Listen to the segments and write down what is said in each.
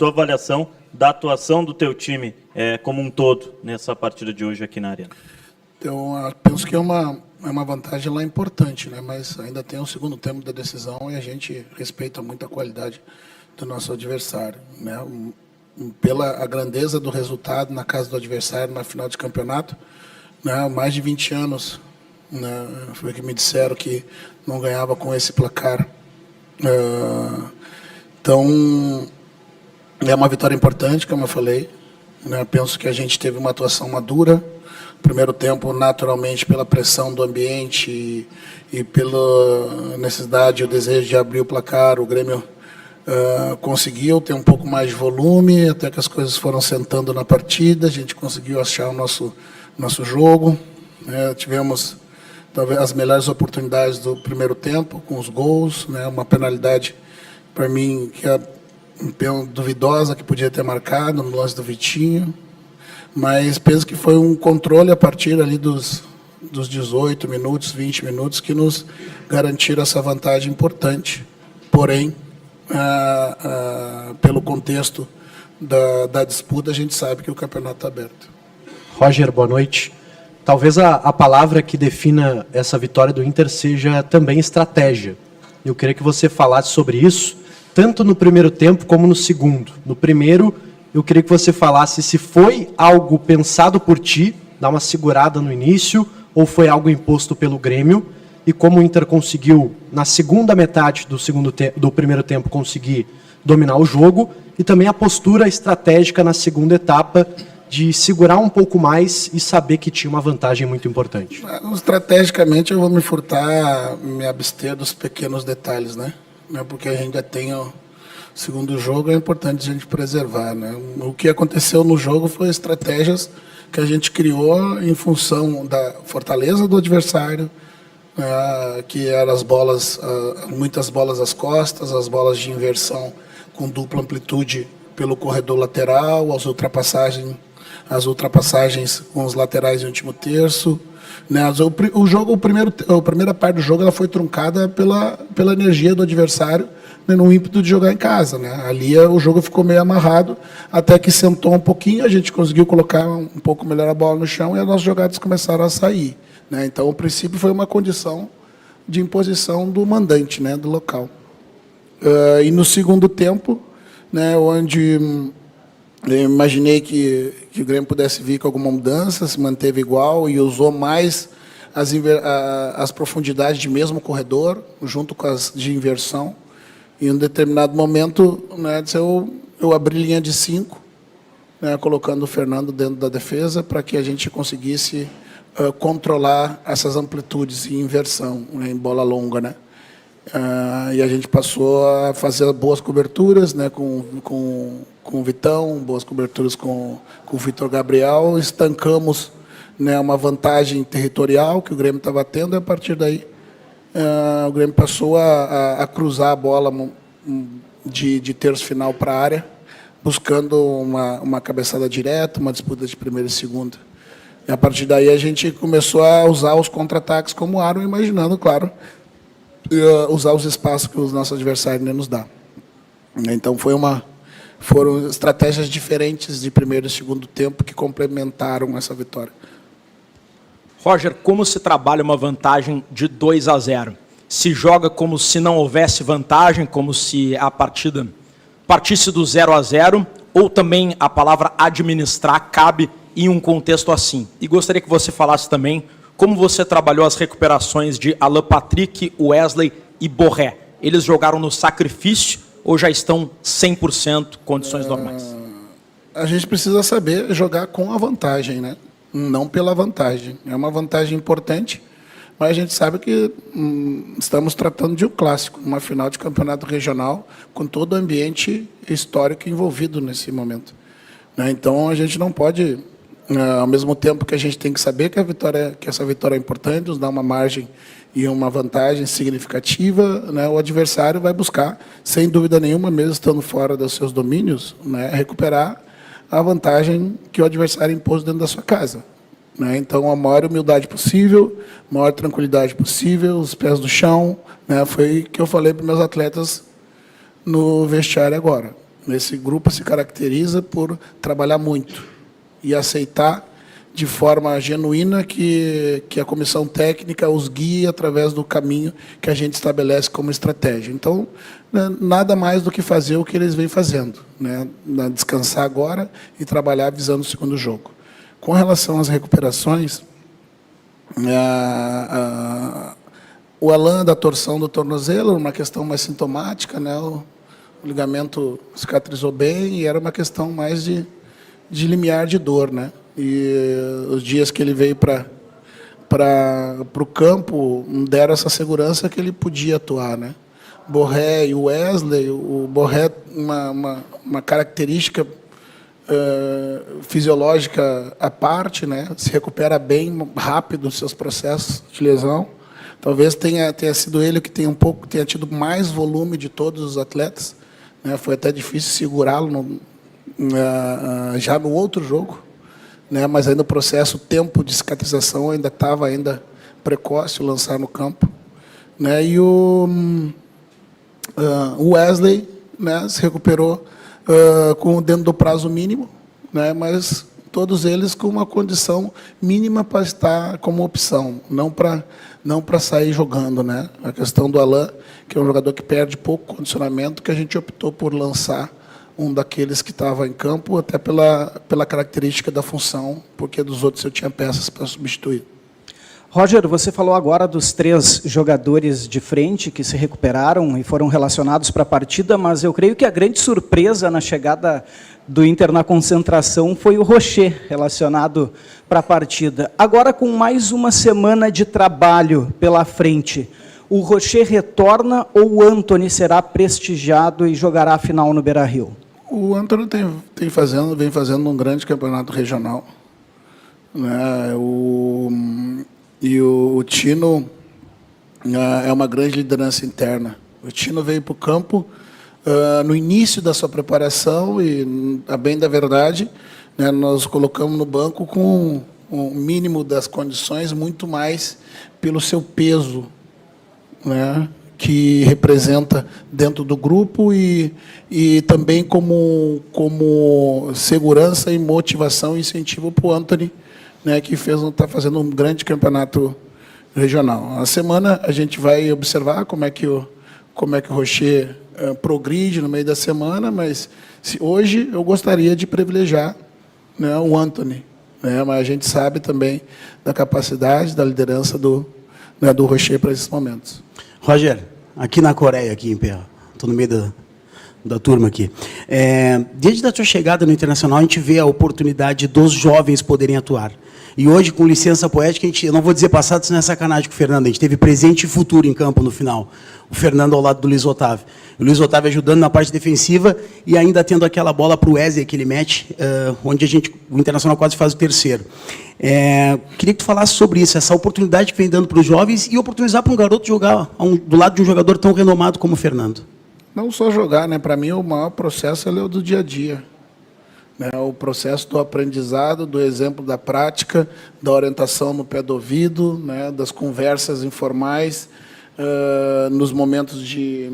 tua avaliação da atuação do teu time como um todo nessa partida de hoje aqui na Arena. Então, penso que é uma vantagem lá importante, né? Mas ainda tem o segundo tempo da decisão e a gente respeita muito a qualidade do nosso adversário, né? Pela a grandeza do resultado na casa do adversário na final de campeonato, né? Mais de 20 anos, né? Foi que me disseram que não ganhava com esse placar. Então, é uma vitória importante, como eu falei, né? Penso que a gente teve uma atuação madura. Primeiro tempo, naturalmente, pela pressão do ambiente e pela necessidade e o desejo de abrir o placar, o Grêmio conseguiu ter um pouco mais de volume, até que as coisas foram sentando na partida, a gente conseguiu achar o nosso jogo, né? Tivemos talvez as melhores oportunidades do primeiro tempo, com os gols, né? Uma penalidade, para mim, que é duvidosa, que podia ter marcado no lance do Vitinho, mas penso que foi um controle a partir ali dos 18 minutos, 20 minutos, que nos garantiram essa vantagem importante. Porém, pelo contexto da disputa, a gente sabe que o campeonato está aberto. Roger, boa noite. Talvez a palavra que defina essa vitória do Inter seja também estratégia. Eu queria que você falasse sobre isso, tanto no primeiro tempo como no segundo. No primeiro, eu queria que você falasse se foi algo pensado por ti, dar uma segurada no início, ou foi algo imposto pelo Grêmio, e como o Inter conseguiu, na segunda metade do primeiro tempo, conseguir dominar o jogo, e também a postura estratégica na segunda etapa, de segurar um pouco mais e saber que tinha uma vantagem muito importante. Estrategicamente, eu vou me furtar, me abster dos pequenos detalhes, né? Porque a gente ainda tem o segundo jogo, é importante a gente preservar, né? O que aconteceu no jogo foi estratégias que a gente criou em função da fortaleza do adversário, que eram as bolas, muitas bolas às costas, as bolas de inversão com dupla amplitude pelo corredor lateral, as ultrapassagens com os laterais de último terço, né? A primeira parte do jogo ela foi truncada pela energia do adversário, né, no ímpeto de jogar em casa, né? Ali o jogo ficou meio amarrado, até que sentou um pouquinho, a gente conseguiu colocar um pouco melhor a bola no chão e as nossas jogadas começaram a sair, né? Então, o princípio foi uma condição de imposição do mandante, né, do local. E no segundo tempo, né, onde eu imaginei que o Grêmio pudesse vir com alguma mudança, se manteve igual e usou mais as profundidades de mesmo corredor, junto com as de inversão. Em um determinado momento, né, eu abri linha de 5, né, colocando o Fernando dentro da defesa, para que a gente conseguisse controlar essas amplitudes em inversão, né, em bola longa, né? E a gente passou a fazer boas coberturas, né, com o Vitão, boas coberturas com o Vitor Gabriel, estancamos, né, uma vantagem territorial que o Grêmio estava tendo, e a partir daí o Grêmio passou a cruzar a bola de terço final para a área, buscando uma cabeçada direta, uma disputa de primeira e segunda. E a partir daí a gente começou a usar os contra-ataques como arma, imaginando, claro, usar os espaços que os nossos adversários nos dão. Então foram estratégias diferentes de primeiro e segundo tempo que complementaram essa vitória. Roger, como se trabalha uma vantagem de 2-0? Se joga como se não houvesse vantagem, como se a partida partisse do 0-0, ou também a palavra administrar cabe em um contexto assim? E gostaria que você falasse também como você trabalhou as recuperações de Alan Patrick, Wesley e Borré. Eles jogaram no sacrifício ou já estão 100% condições normais? A gente precisa saber jogar com a vantagem, né? Não pela vantagem. É uma vantagem importante, mas a gente sabe que estamos tratando de um clássico, uma final de campeonato regional, com todo o ambiente histórico envolvido nesse momento, né? Então, a gente não pode, ao mesmo tempo que a gente tem que saber que essa vitória é importante, nos dá uma margem e uma vantagem significativa, né? O adversário vai buscar, sem dúvida nenhuma, mesmo estando fora dos seus domínios, né, recuperar a vantagem que o adversário impôs dentro da sua casa, né? Então, a maior humildade possível, a maior tranquilidade possível, os pés no chão, né? Foi o que eu falei para os meus atletas no vestiário agora. Esse grupo se caracteriza por trabalhar muito e aceitar de forma genuína que a comissão técnica os guie através do caminho que a gente estabelece como estratégia. Então, nada mais do que fazer o que eles vêm fazendo, né? Descansar agora e trabalhar visando o segundo jogo. Com relação às recuperações, o Alan da torção do tornozelo, uma questão mais sintomática, né? O ligamento cicatrizou bem e era uma questão mais de limiar de dor, né? E os dias que ele veio para o campo deram essa segurança que ele podia atuar, né? Borré e o Wesley, o Borré uma característica fisiológica à parte, né? Se recupera bem rápido nos seus processos de lesão. Talvez tenha sido ele que tenha tido mais volume de todos os atletas, né? Foi até difícil segurá-lo já no outro jogo, né? Mas ainda o processo, o tempo de cicatrização ainda estava precoce, o lançar no campo, né? E o Wesley, né, se recuperou dentro do prazo mínimo, né? Mas todos eles com uma condição mínima para estar como opção, não para sair jogando, né? A questão do Alan, que é um jogador que perde pouco condicionamento, que a gente optou por lançar um daqueles que estava em campo, até pela característica da função, porque dos outros eu tinha peças para substituir. Roger, você falou agora dos 3 jogadores de frente que se recuperaram e foram relacionados para a partida, mas eu creio que a grande surpresa na chegada do Inter na concentração foi o Rocher, relacionado para a partida. Agora, com mais uma semana de trabalho pela frente, o Rocher retorna ou o Antony será prestigiado e jogará a final no Beira-Rio? O Antony vem fazendo um grande campeonato regional, né? E o Tino é uma grande liderança interna. O Tino veio para o campo no início da sua preparação e, a bem da verdade, né, nós colocamos no banco com o mínimo das condições, muito mais pelo seu peso, né, que representa dentro do grupo e também como segurança e motivação e incentivo para o Antony, né, que está fazendo um grande campeonato regional. A semana a gente vai observar como é que o Rocher progride no meio da semana, mas hoje eu gostaria de privilegiar, né, o Antony, né, mas a gente sabe também da capacidade, da liderança do Rocher para esses momentos. Roger, aqui na Coreia, aqui em pé, estou no meio da turma aqui. Desde a sua chegada no Internacional, a gente vê a oportunidade dos jovens poderem atuar. E hoje, com licença poética, eu não vou dizer passado, senão é sacanagem com o Fernando. A gente teve presente e futuro em campo no final. O Fernando ao lado do Luiz Otávio. O Luiz Otávio ajudando na parte defensiva e ainda tendo aquela bola para o Wesley que ele mete, onde o Internacional quase faz o terceiro. Queria que tu falasse sobre isso, essa oportunidade que vem dando para os jovens e oportunizar para um garoto jogar do lado de um jogador tão renomado como o Fernando. Não só jogar, né? Para mim, o maior processo é o do dia a dia. Né? O processo do aprendizado, do exemplo da prática, da orientação no pé do ouvido, né? Das conversas informais, nos momentos de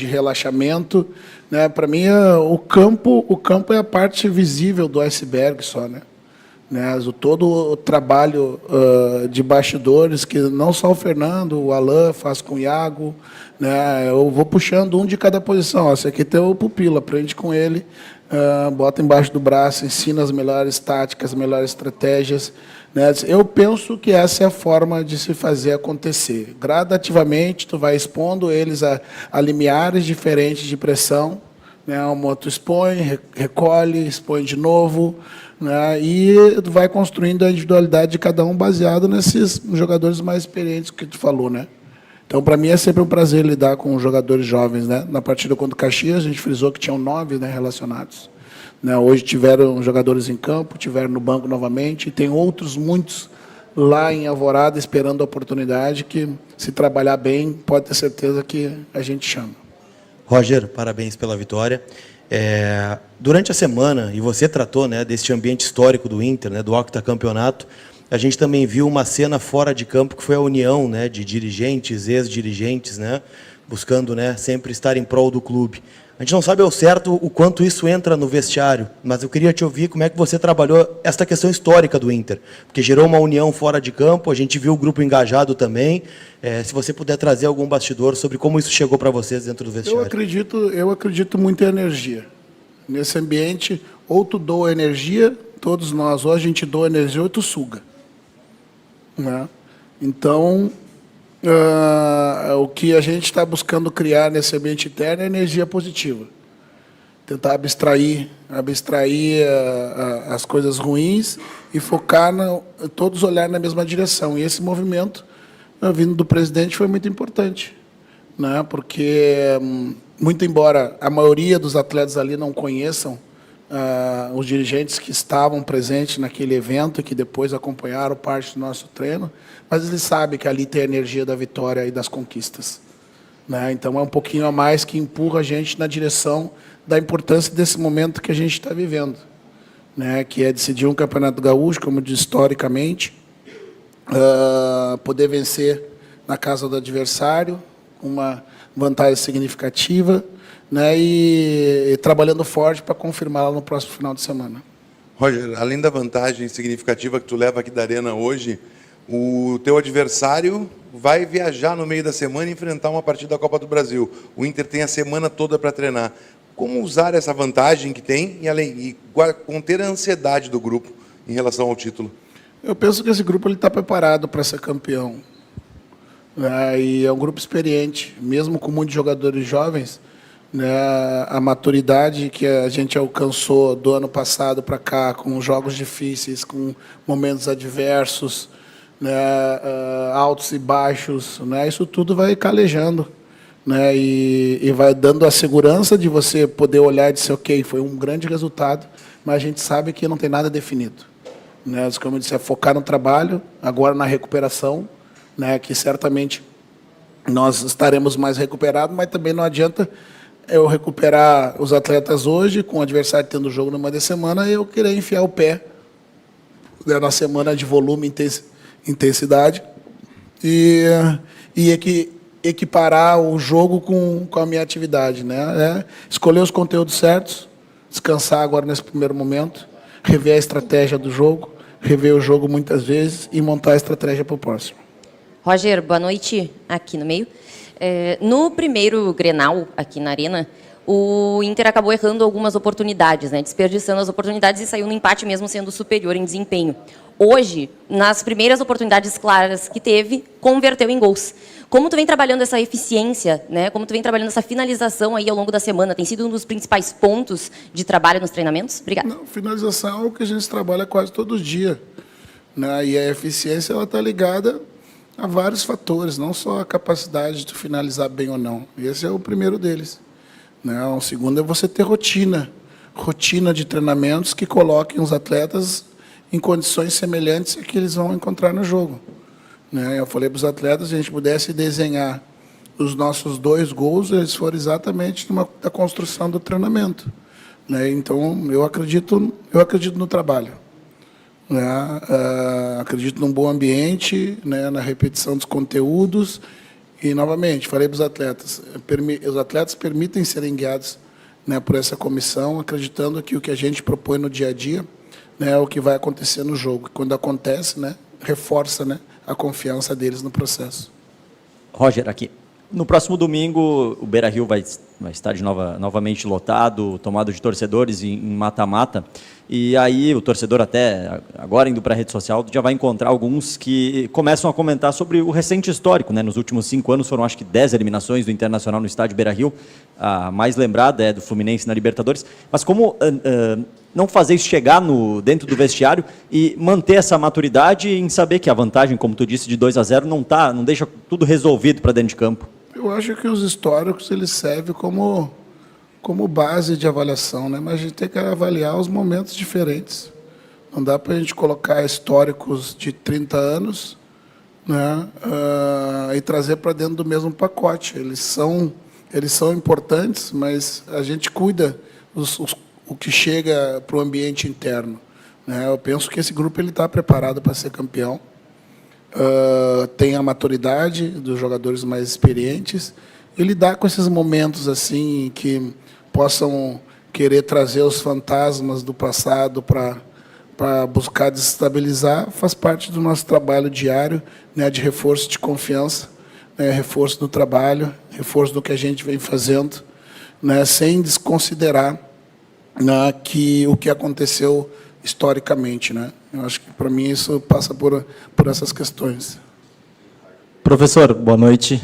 relaxamento. Né? Para mim, o campo é a parte visível do iceberg só, né? Todo o trabalho de bastidores, que não só o Fernando, o Alan faz com o Iago, né? Eu vou puxando um de cada posição. Esse aqui tem o pupilo, aprende com ele, bota embaixo do braço, ensina as melhores táticas, as melhores estratégias, né? Eu penso que essa é a forma de se fazer acontecer. Gradativamente, tu vai expondo eles a limiares diferentes de pressão, né? Uma tu expõe, recolhe, expõe de novo, né? E vai construindo a individualidade de cada um baseado nesses jogadores mais experientes que tu falou, né? Então, para mim, é sempre um prazer lidar com jogadores jovens, né? Na partida contra o Caxias, a gente frisou que tinham 9, né, relacionados. Né? Hoje tiveram jogadores em campo, tiveram no banco novamente, e tem outros muitos lá em Alvorada esperando a oportunidade que, se trabalhar bem, pode ter certeza que a gente chama. Roger, parabéns pela vitória. Durante a semana, e você tratou, né, desse ambiente histórico do Inter, né, do octacampeonato, a gente também viu uma cena fora de campo que foi a união, né, de dirigentes, ex-dirigentes, né, buscando, né, sempre estar em prol do clube. A gente não sabe ao certo o quanto isso entra no vestiário, mas eu queria te ouvir como é que você trabalhou esta questão histórica do Inter, porque gerou uma união fora de campo, a gente viu o grupo engajado também. Se você puder trazer algum bastidor sobre como isso chegou para vocês dentro do vestiário. Eu acredito muito em energia. Nesse ambiente, ou tu doa energia, todos nós, ou a gente doa energia, ou tu suga. Né? Então, o que a gente está buscando criar nesse ambiente interno é energia positiva. Tentar abstrair as coisas ruins e focar, todos olhar na mesma direção. E esse movimento, vindo do presidente, foi muito importante. Né? Porque, muito embora a maioria dos atletas ali não conheçam os dirigentes que estavam presentes naquele evento e que depois acompanharam parte do nosso treino, mas eles sabem que ali tem a energia da vitória e das conquistas. Né? Então é um pouquinho a mais que empurra a gente na direção da importância desse momento que a gente está vivendo, né? Que é decidir um campeonato gaúcho, como diz historicamente, poder vencer na casa do adversário, uma vantagem significativa, né, e trabalhando forte para confirmá-la no próximo final de semana. Roger, além da vantagem significativa que tu leva aqui da Arena hoje, o teu adversário vai viajar no meio da semana e enfrentar uma partida da Copa do Brasil. O Inter tem a semana toda para treinar. Como usar essa vantagem que tem e conter a ansiedade do grupo em relação ao título? Eu penso que esse grupo está preparado para ser campeão. E é um grupo experiente, mesmo com muitos jogadores jovens. Né, a maturidade que a gente alcançou do ano passado para cá, com jogos difíceis, com momentos adversos, né, altos e baixos, né, isso tudo vai calejando, né, e vai dando a segurança de você poder olhar e dizer, ok, foi um grande resultado, mas a gente sabe que não tem nada definido. Né, como eu disse, é focar no trabalho, agora na recuperação, né, que certamente nós estaremos mais recuperados, mas também não adianta eu recuperar os atletas hoje, com o adversário tendo jogo numa de semana, e eu querer enfiar o pé, né, na semana de volume e intensidade, e equiparar o jogo com a minha atividade. Né? Escolher os conteúdos certos, descansar agora nesse primeiro momento, rever a estratégia do jogo, rever o jogo muitas vezes e montar a estratégia para o próximo. Roger, boa noite, aqui no meio. No primeiro Grenal, aqui na Arena, o Inter acabou errando algumas oportunidades, né, desperdiçando as oportunidades e saiu no empate mesmo sendo superior em desempenho. Hoje, nas primeiras oportunidades claras que teve, converteu em gols. Como tu vem trabalhando essa eficiência, né, como tu vem trabalhando essa finalização aí ao longo da semana? Tem sido um dos principais pontos de trabalho nos treinamentos? Obrigada. Não, finalização é o que a gente trabalha quase todo dia. Né, e a eficiência está ligada há vários fatores, não só a capacidade de finalizar bem ou não. Esse é o primeiro deles. Né? O segundo é você ter rotina de treinamentos que coloquem os atletas em condições semelhantes a que eles vão encontrar no jogo. Né? Eu falei para os atletas, se a gente pudesse desenhar os nossos 2 gols, eles foram exatamente da construção do treinamento. Né? Então, eu acredito no trabalho. Né? Acredito num bom ambiente, né? Na repetição dos conteúdos e, novamente, falei para os atletas permitem serem guiados, né, por essa comissão, acreditando que o que a gente propõe no dia a dia, né, é o que vai acontecer no jogo. Quando acontece, né, reforça, né, a confiança deles no processo. Roger, aqui. No próximo domingo, o Beira-Rio vai estar novamente lotado, tomado de torcedores em mata-mata. E aí o torcedor, até agora indo para a rede social, já vai encontrar alguns que começam a comentar sobre o recente histórico. Né? Nos últimos 5 anos foram, acho que, 10 eliminações do Internacional no estádio Beira-Rio. A mais lembrada é do Fluminense na Libertadores. Mas como não fazer isso chegar dentro do vestiário e manter essa maturidade em saber que a vantagem, como tu disse, de 2-0 não deixa tudo resolvido para dentro de campo? Eu acho que os históricos eles servem como base de avaliação, né? Mas a gente tem que avaliar os momentos diferentes. Não dá para a gente colocar históricos de 30 anos, né, e trazer para dentro do mesmo pacote. Eles são importantes, mas a gente cuida o que chega para o ambiente interno. Né? Eu penso que esse grupo está preparado para ser campeão. Tem a maturidade dos jogadores mais experientes e lidar com esses momentos assim que possam querer trazer os fantasmas do passado para buscar desestabilizar, faz parte do nosso trabalho diário, né, de reforço de confiança, né, reforço do trabalho, reforço do que a gente vem fazendo, né, sem desconsiderar, né, o que aconteceu historicamente, né? Eu acho que, para mim, isso passa por essas questões. Professor, boa noite.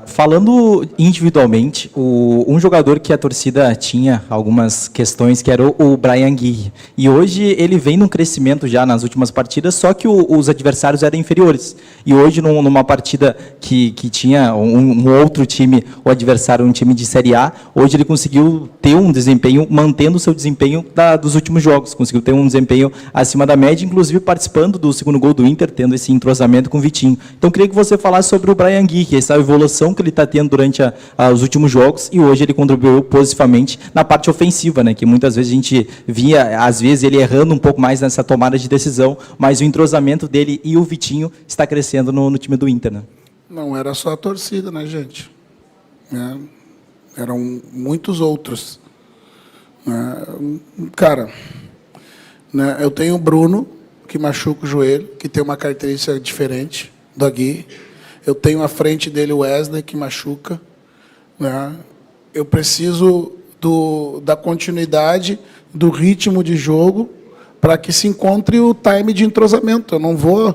Falando individualmente, um jogador que a torcida tinha algumas questões, que era o Bryan Gui. E hoje ele vem num crescimento já nas últimas partidas, só que os adversários eram inferiores. E hoje, numa partida que tinha um outro time, o adversário um time de Série A, hoje ele conseguiu ter um desempenho, mantendo o seu desempenho dos últimos jogos. Conseguiu ter um desempenho acima da média, inclusive participando do segundo gol do Inter, tendo esse entrosamento com o Vitinho. Então, queria que você falar sobre o Bryan Gui, que essa evolução que ele está tendo durante os últimos jogos, e hoje ele contribuiu positivamente na parte ofensiva, né, que muitas vezes a gente via, às vezes, ele errando um pouco mais nessa tomada de decisão, mas o entrosamento dele e o Vitinho está crescendo no time do Inter. Né? Não era só a torcida, né, gente? Eram muitos outros. Cara, né, eu tenho o Bruno, que machuca o joelho, que tem uma característica diferente do Gui. Eu tenho à frente dele o Wesley, que machuca. Né? Eu preciso da continuidade, do ritmo de jogo, para que se encontre o time de entrosamento. Eu não vou...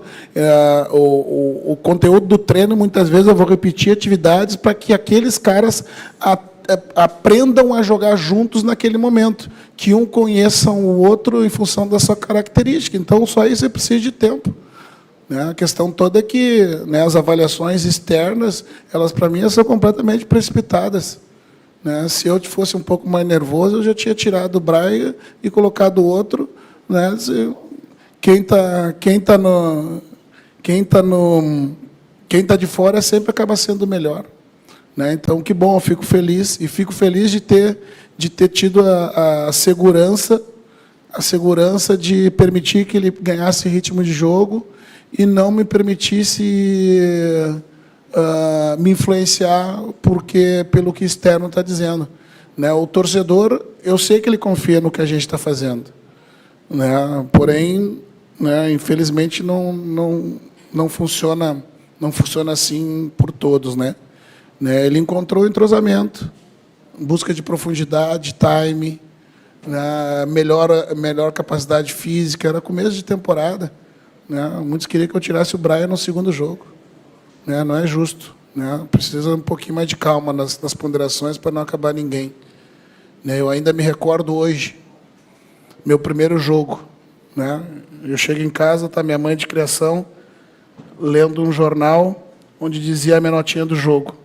o conteúdo do treino, muitas vezes, eu vou repetir atividades para que aqueles caras aprendam a jogar juntos naquele momento, que um conheçam o outro em função da sua característica. Então, só isso é preciso de tempo. Né? A questão toda é que, né, as avaliações externas, elas, para mim, são completamente precipitadas. Né? Se eu fosse um pouco mais nervoso, eu já tinha tirado o Bryan e colocado o outro. Né? Quem tá de fora sempre acaba sendo melhor. Né? Então, que bom, eu fico feliz, e fico feliz de ter tido a segurança de permitir que ele ganhasse ritmo de jogo e não me permitisse me influenciar pelo que externo está dizendo. Né? O torcedor, eu sei que ele confia no que a gente está fazendo. Né? Porém, né, infelizmente, não funciona assim por todos. Né? Ele encontrou o entrosamento, busca de profundidade, time, né, melhor capacidade física. Era começo de temporada. Né? Muitos queriam que eu tirasse o Bryan no segundo jogo. Né? Não é justo. Né? Precisa um pouquinho mais de calma nas ponderações para não acabar ninguém. Né? Eu ainda me recordo hoje, meu primeiro jogo. Né? Eu chego em casa, está minha mãe de criação, lendo um jornal onde dizia a minha notinha do jogo: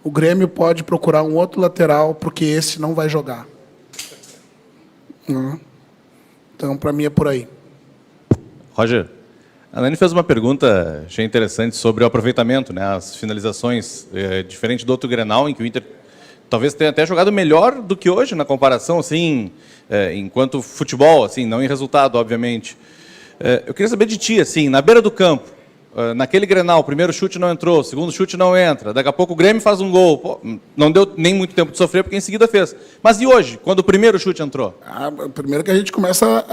o Grêmio pode procurar um outro lateral, porque esse não vai jogar. Né? Então, para mim, é por aí. Roger, a Nani fez uma pergunta, achei interessante, sobre o aproveitamento, né, as finalizações, diferente do outro Grenal, em que o Inter talvez tenha até jogado melhor do que hoje, na comparação, assim, enquanto futebol, assim, não em resultado, obviamente. Eu queria saber de ti, assim, na beira do campo, naquele Grenal, o primeiro chute não entrou, o segundo chute não entra, daqui a pouco o Grêmio faz um gol, pô, não deu nem muito tempo de sofrer, porque em seguida fez. Mas e hoje, quando o primeiro chute entrou? Primeiro que a gente começa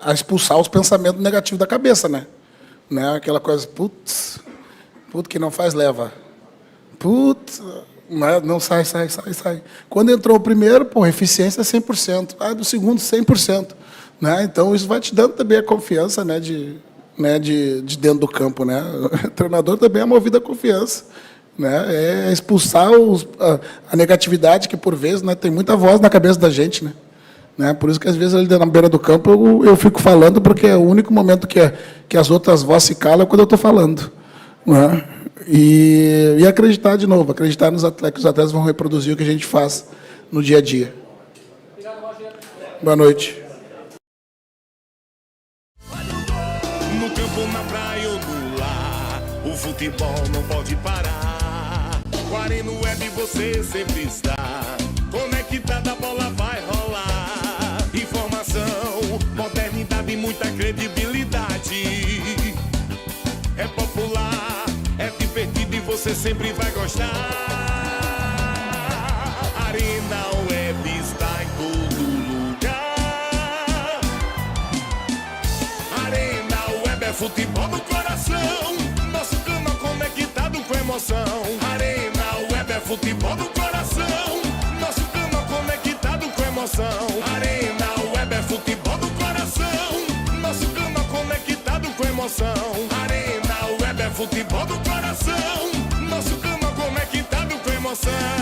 a expulsar os pensamentos negativos da cabeça, né? Aquela coisa, putz, que não faz, leva. Putz, não sai. Quando entrou o primeiro, pô, eficiência 100%. Do segundo, 100%. Né? Então, isso vai te dando também a confiança, né, de dentro do campo. Né? O treinador também é movido a confiança. Né? É expulsar a negatividade, que, por vezes, né, tem muita voz na cabeça da gente, né? Por isso que, às vezes, ali na beira do campo, eu fico falando, porque é o único momento que as outras vozes se calam é quando eu estou falando. Né? E acreditar de novo, acreditar nos atletas, que os atletas vão reproduzir o que a gente faz no dia a dia. Obrigado, Roger. Boa noite. No campo, na praia ou no lar, o futebol não pode parar. Com a Arena Web você sempre está conectada, a bola vai rolar. Modernidade e muita credibilidade. É popular, é divertido e você você sempre vai gostar. Arena Web está em todo lugar. Arena Web é futebol no coração, nosso canal conectado com emoção. Arena Web é futebol no coração, nosso canal conectado com emoção. Arena Web é futebol no coração, nosso canal conectado com emoção. Arena Web é futebol no coração, nosso canal conectado com emoção.